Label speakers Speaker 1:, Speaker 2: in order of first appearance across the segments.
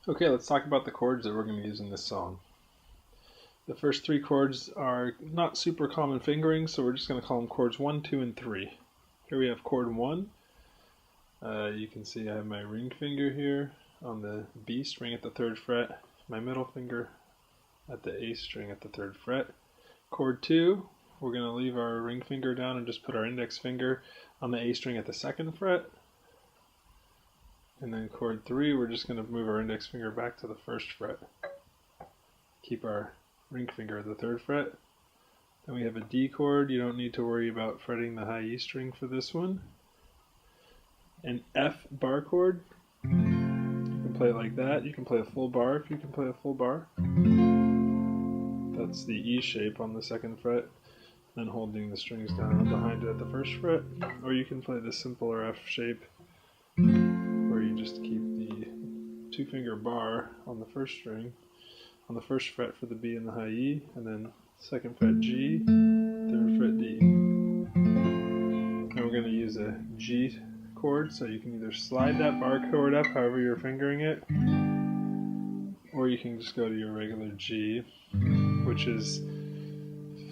Speaker 1: Okay, let's talk about the chords that we're going to use in this song. The first three chords are not super common fingering, so we're just going to call them chords 1, 2, and 3. Here we have chord 1. You can see I have my ring finger here on the B string at the 3rd fret, my middle finger at the A string at the 3rd fret. Chord 2, we're going to leave our ring finger down and just put our index finger on the A string at the 2nd fret. And then chord 3, we're just going to move our index finger back to the 1st fret. Keep our ring finger at the 3rd fret. Then we have a D chord. You don't need to worry about fretting the high E string for this one. An F bar chord. You can play it like that. You can play a full bar if you can play a full bar. That's the E shape on the 2nd fret. Then holding the strings down behind it at the 1st fret. Or you can play the simpler F shape, where you just keep the 2-finger bar on the 1st string, on the 1st fret for the B and the high E, and then 2nd fret G, 3rd fret D. Now we're going to use a G chord, so you can either slide that bar chord up however you're fingering it, or you can just go to your regular G, which is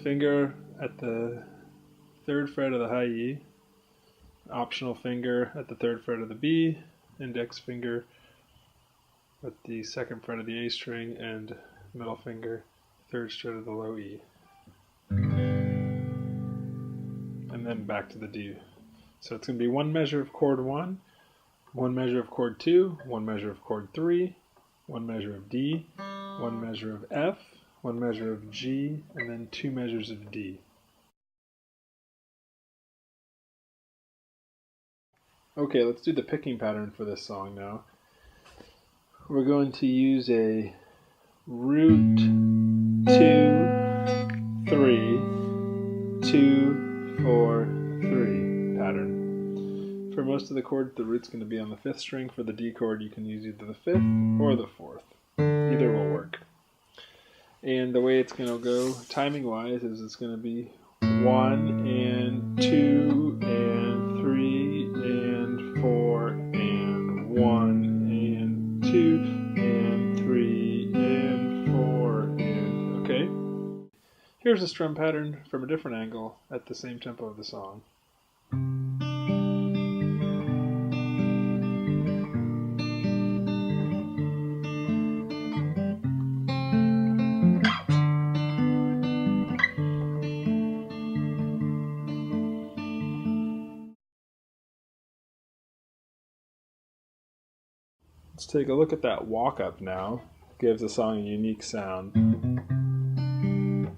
Speaker 1: finger at the 3rd fret of the high E, optional finger at the 3rd fret of the B, index finger at the 2nd fret of the A string, and middle finger, 3rd fret of the low E. And then back to the D. So it's going to be one measure of chord 1, one measure of chord 2, one measure of chord 3, one measure of D, one measure of F, one measure of G, and then 2 measures of D. Okay, let's do the picking pattern for this song now. We're going to use a root 2, 3, 2, 4, 3 pattern. For most of the chords, the root's going to be on the 5th string. For the D chord, you can use either the 5th or the 4th. Either will work. And the way it's going to go, timing-wise, is it's going to be 1 and 2 and 3 and 4 and 1 and 2 and 3 and 4 and... Okay? Here's a strum pattern from a different angle at the same tempo of the song. Let's take a look at that walk-up now. It gives the song a unique sound.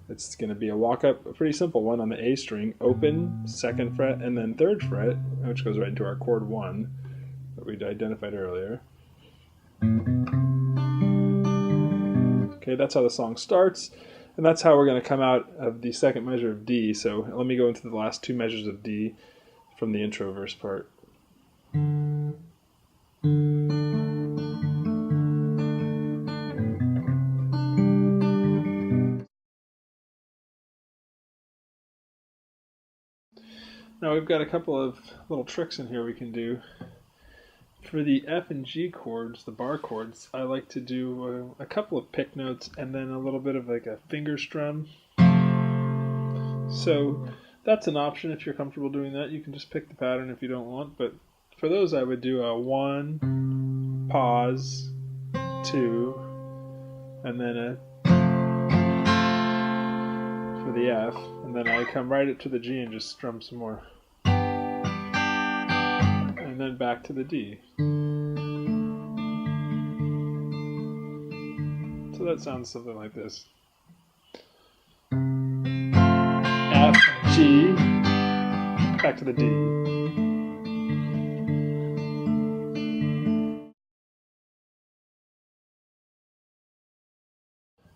Speaker 1: It's going to be a walk-up, a pretty simple one on the A string, open, 2nd fret, and then 3rd fret, which goes right into our chord 1 that we'd identified earlier. Okay, that's how the song starts, and that's how we're going to come out of the 2nd measure of D. So let me go into the last 2 measures of D from the intro verse part. Now we've got a couple of little tricks in here we can do. For the F and G chords, the bar chords, I like to do a couple of pick notes and then a little bit of like a finger strum. So that's an option if you're comfortable doing that. You can just pick the pattern if you don't want, but for those I would do a 1, pause, 2, and then a for the F, and then I come right up to the G and just strum some more. And then back to the D. So that sounds something like this. F, G, back to the D.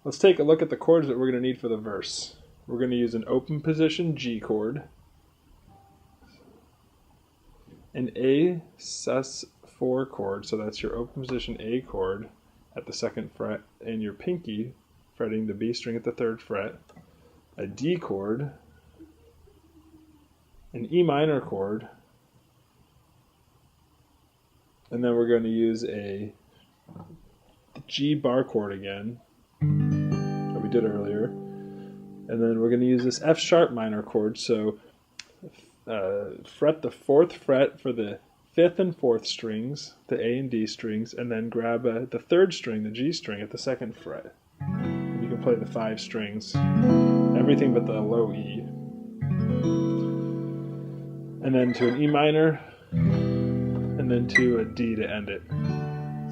Speaker 1: Let's take a look at the chords that we're going to need for the verse. We're going to use an open position G chord, an A sus4 chord, so that's your open position A chord at the 2nd fret, and your pinky fretting the B string at the 3rd fret, a D chord, an E minor chord, and then we're going to use a G bar chord again, that we did earlier, and then we're going to use this F sharp minor chord, so fret the 4th fret for the 5th and 4th strings, the A and D strings, and then grab the 3rd string, the G string, at the 2nd fret. And you can play the 5 strings, everything but the low E. And then to an E minor, and then to a D to end it.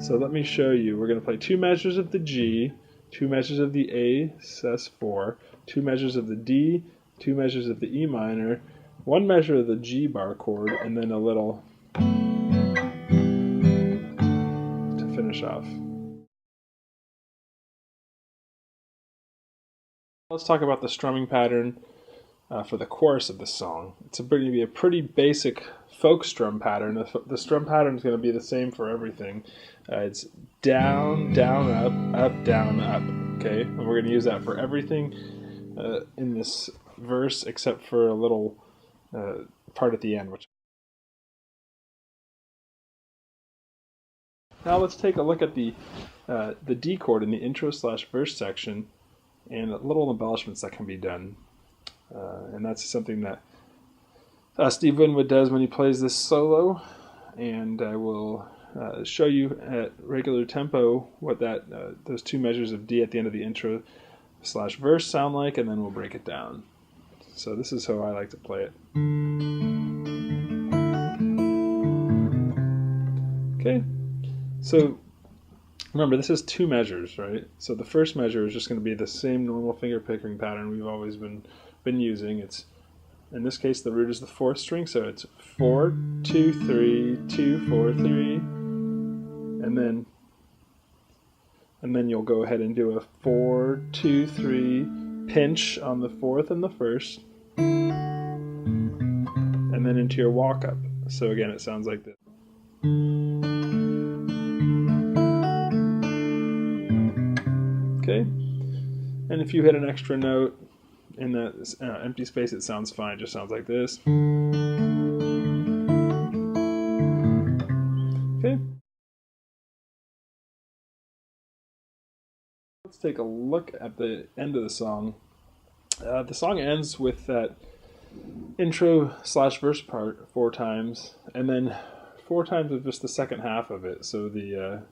Speaker 1: So let me show you. We're going to play 2 measures of the G, 2 measures of the A sus4, 2 measures of the D, 2 measures of the E minor, 1 measure of the G bar chord, and then a little to finish off. Let's talk about the strumming pattern for the chorus of the song. It's going to be a pretty basic folk strum pattern. The strum pattern is going to be the same for everything. It's down, down, up, down, up. Okay, and we're going to use that for everything in this verse except for a little part at the end. Now let's take a look at the D chord in the intro/verse section and little embellishments that can be done. And that's something that Steve Winwood does when he plays this solo, and I will show you at regular tempo what those 2 measures of D at the end of the intro/verse sound like, and then we'll break it down. So this is how I like to play it. Okay, so remember this is 2 measures, right? So the first measure is just going to be the same normal finger picking pattern we've always been using. It's, in this case, the root is the 4th string, so it's 4, 2, 3, 2, 4, 3, and then you'll go ahead and do a 4, 2, 3 pinch on the 4th and the 1st, and then into your walk up. So again, it sounds like this. Okay, and if you hit an extra note in that empty space, it sounds fine. It just sounds like this. Okay. Let's take a look at the end of the song. The song ends with that intro/verse part 4 times, and then 4 times of just the second half of it. So the